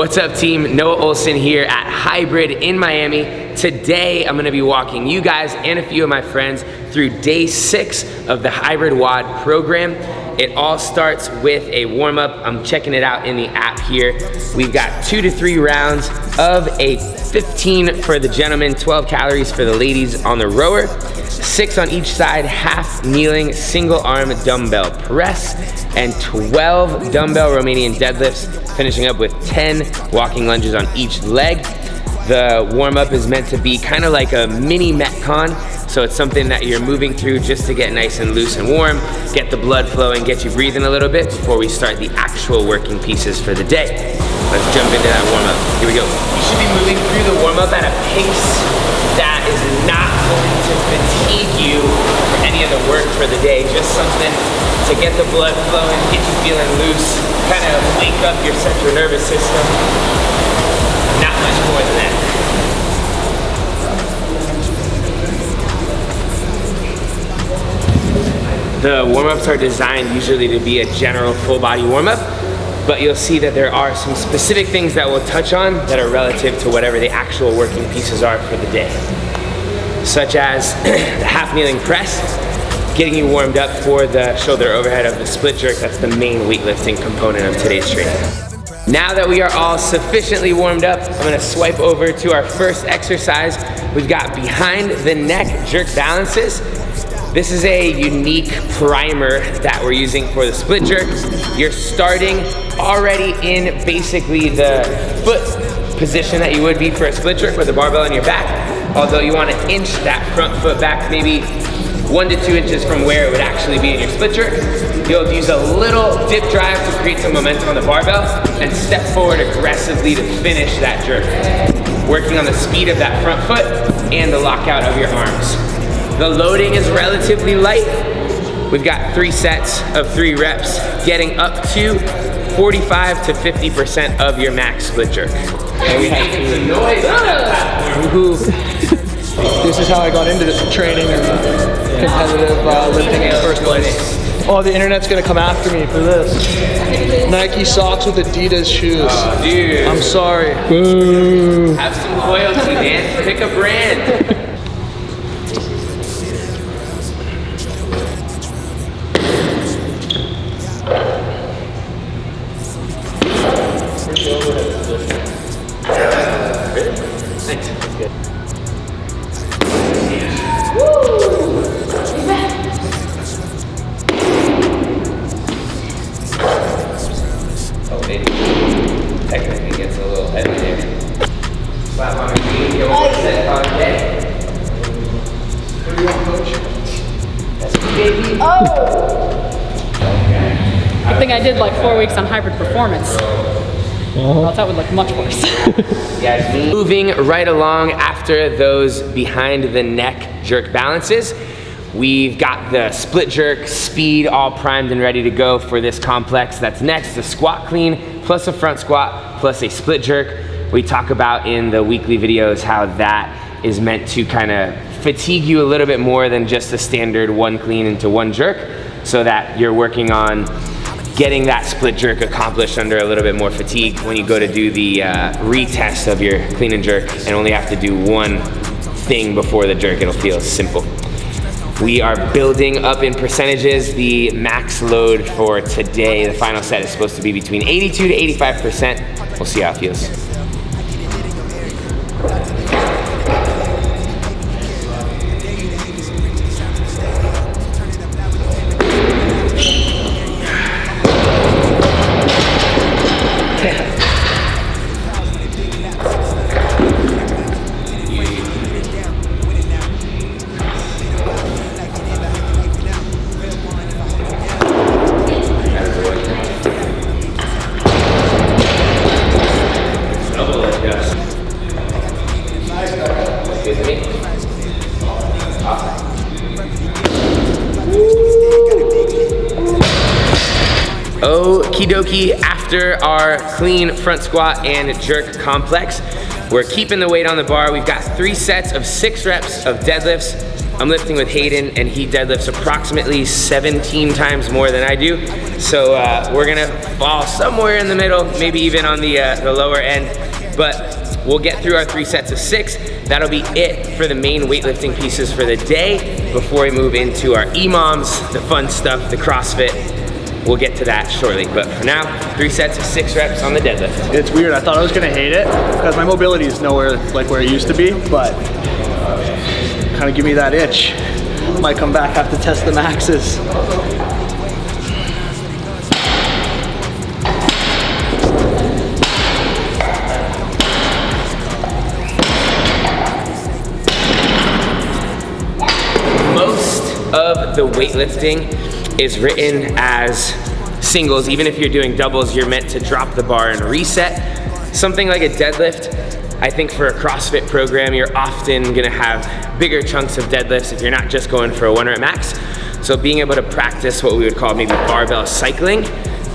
What's up team, Noah Ohlsen here at HYBRID in Miami. Today I'm gonna be walking you guys and a few of my friends through day 6 of the HYBRID WOD program. It all starts with a warm-up. I'm checking it out in the app here. We've got 2 to 3 rounds of a 15 for the gentlemen, 12 calories for the ladies on the rower, 6 on each side, half kneeling, single arm dumbbell press, and 12 dumbbell Romanian deadlifts, finishing up with 10 walking lunges on each leg. The warm-up is meant to be kind of like a mini metcon, so it's something that you're moving through just to get nice and loose and warm, get the blood flowing, get you breathing a little bit before we start the actual working pieces for the day. Let's jump into that warm-up. Here we go. You should be moving through the warm-up at a pace that is not going to fatigue you for any of the work for the day, just something to get the blood flowing, get you feeling loose, kind of wake up your central nervous system. Not much more than that. The warm-ups are designed usually to be a general full body warm-up, but you'll see that there are some specific things that we'll touch on that are relative to whatever the actual working pieces are for the day. Such as the half kneeling press, getting you warmed up for the shoulder overhead of the split jerk. That's the main weightlifting component of today's training. Now that we are all sufficiently warmed up, I'm gonna swipe over to our first exercise. We've got behind the neck jerk balances. This is a unique primer that we're using for the split jerk. You're starting already in basically the foot position that you would be for a split jerk with a barbell on your back, although you wanna inch that front foot back maybe 1 to 2 inches from where it would actually be in your split jerk. You'll use a little dip drive to create some momentum on the barbell and step forward aggressively to finish that jerk, working on the speed of that front foot and the lockout of your arms. The loading is relatively light. We've got 3 sets of 3 reps, getting up to 45 to 50% of your max split jerk. And we have some noise on that platform. This is how I got into this training and competitive lifting in the first place. Oh, the internet's gonna come after me for this. Nike socks with Adidas shoes. Oh, dude. I'm sorry. Boo. Have some loyalty, man. Pick a brand. Technically gets a little heavy there. Slap on your knee, get one set on deck. What do you want, coach? That's me, baby. Oh! Okay. Good thing I did like 4 weeks on hybrid performance. Else that would look much worse. Yeah, moving right along after those behind the neck jerk balances. We've got the split jerk speed all primed and ready to go for this complex. That's next, the squat clean plus a front squat plus a split jerk. We talk about in the weekly videos how that is meant to kind of fatigue you a little bit more than just the standard 1 clean into 1 jerk, so that you're working on getting that split jerk accomplished under a little bit more fatigue when you go to do the retest of your clean and jerk and only have to do 1 thing before the jerk. It'll feel simple. We are building up in percentages. The max load for today, the final set, is supposed to be between 82 to 85%. We'll see how it feels. Okie dokie, after our clean front squat and jerk complex, we're keeping the weight on the bar. We've got 3 sets of 6 reps of deadlifts, I'm lifting with Hayden, and he deadlifts approximately 17 times more than I do. So we're gonna fall somewhere in the middle, maybe even on the lower end, but we'll get through our 3 sets of 6. That'll be it for the main weightlifting pieces for the day before we move into our Imams, the fun stuff, the CrossFit. We'll get to that shortly, but for now, 3 sets of 6 reps on the deadlift. It's weird, I thought I was gonna hate it because my mobility is nowhere like where it used to be, but kind of give me that itch. Might come back, have to test the maxes. Of the weightlifting is written as singles. Even if you're doing doubles, you're meant to drop the bar and reset. Something like a deadlift, I think for a CrossFit program, you're often gonna have bigger chunks of deadlifts if you're not just going for a 1 rep max. So being able to practice what we would call maybe barbell cycling,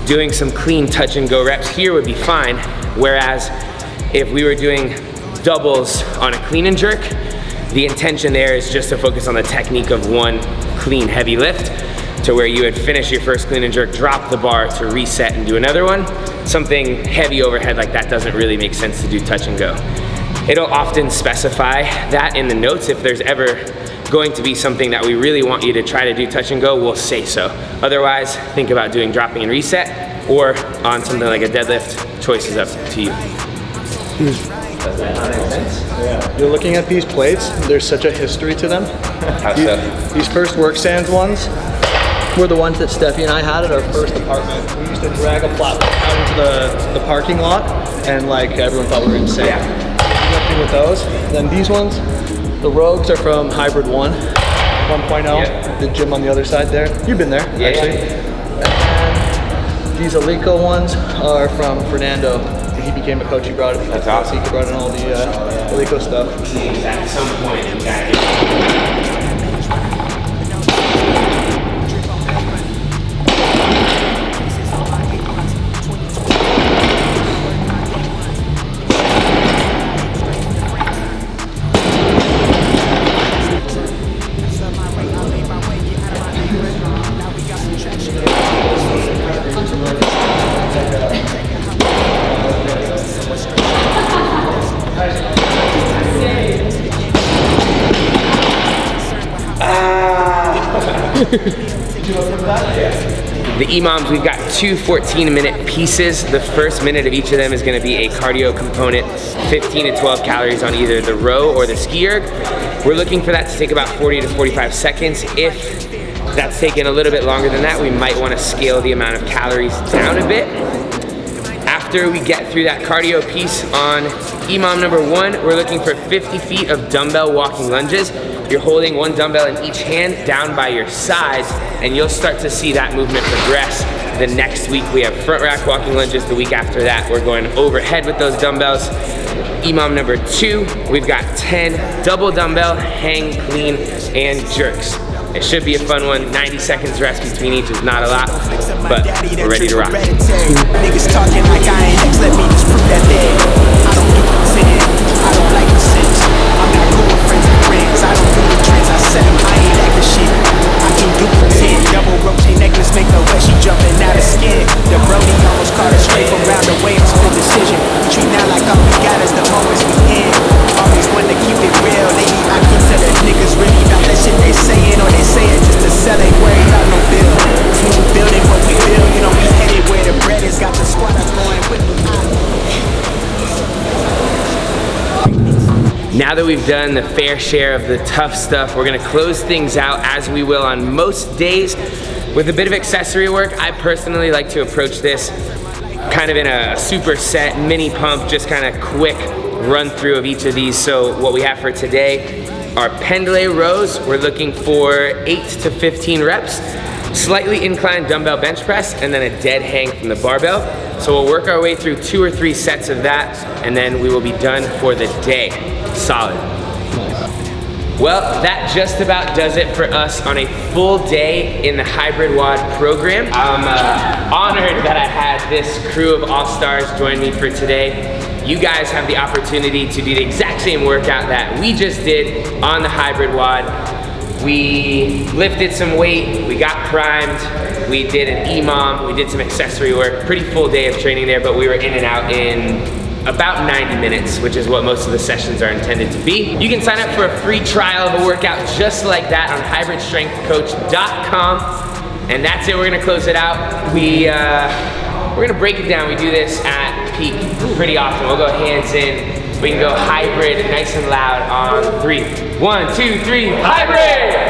doing some clean touch and go reps here would be fine. Whereas if we were doing doubles on a clean and jerk, the intention there is just to focus on the technique of one clean heavy lift to where you would finish your first clean and jerk, drop the bar to reset and do another one. Something heavy overhead like that doesn't really make sense to do touch and go. It'll often specify that in the notes. If there's ever going to be something that we really want you to try to do touch and go, we'll say so. Otherwise, think about doing dropping and reset, or on something like a deadlift, choice is up to you. Does that not make sense? Yeah. You're looking at these plates, there's such a history to them. How so? These first work stands ones were the ones that Steffi and I had at our first apartment. We used to drag a platform out into the parking lot, and like everyone thought we were insane. Yeah. Lifting with those. Then these ones, the Rogues are from HYBRID WOD 1.0, yeah. The gym on the other side there. You've been there, yeah, actually. Yeah. And these Alico ones are from Fernando. He became a coach, he brought it. That's awesome. He brought in all the Alico stuff. At some point you gotta The Imams, we've got 2 14-minute pieces. The first minute of each of them is gonna be a cardio component, 15 to 12 calories on either the row or the ski erg. We're looking for that to take about 40 to 45 seconds. If that's taking a little bit longer than that, we might wanna scale the amount of calories down a bit. After we get through that cardio piece on Imam number 1, we're looking for 50 feet of dumbbell walking lunges. You're holding 1 dumbbell in each hand down by your sides, and you'll start to see that movement progress. The next week we have front rack walking lunges. The week after that, we're going overhead with those dumbbells. Imam number 2, we've got 10 double dumbbell, hang, clean, and jerks. It should be a fun one. 90 seconds rest between each is not a lot, but we're ready to rock. Niggas talking like I ain't next, let me just prove that they I don't do pretend, I don't like the sense. I'm not cool with friends and friends, I don't do the trends, I said I ain't like the shit. I can do pretend, double rotate necklace, make no way she jumping out of skin. The Brody almost caught her straight from round the way, it's the decision. Treat now like all we got is the moments we in. Always want to keep it real, lately I can tell that niggas really about that shit they saying, or they say it just to sell, ain't worried about no bill. We building what we build, you know we headed where the bread is, got the squad that's going with me. Now that we've done the fair share of the tough stuff, we're gonna close things out as we will on most days with a bit of accessory work. I personally like to approach this kind of in a superset mini pump, just kind of quick run through of each of these. So what we have for today are pendlay rows. We're looking for 8 to 15 reps, slightly inclined dumbbell bench press, and then a dead hang from the barbell. So we'll work our way through 2 or 3 sets of that, and then we will be done for the day. Solid. Well, that just about does it for us on a full day in the HYBRID WOD program. I'm honored that I had this crew of all-stars join me for today. You guys have the opportunity to do the exact same workout that we just did on the HYBRID WOD. We lifted some weight, we got primed, we did an Imam, we did some accessory work, pretty full day of training there, but we were in and out in about 90 minutes, which is what most of the sessions are intended to be. You can sign up for a free trial of a workout just like that on hybridstrengthcoach.com. And that's it, we're gonna close it out. We're gonna break it down. We do this at peak pretty often. We'll go hands in. We can go hybrid nice and loud on 3. 1, 2, 3, hybrid!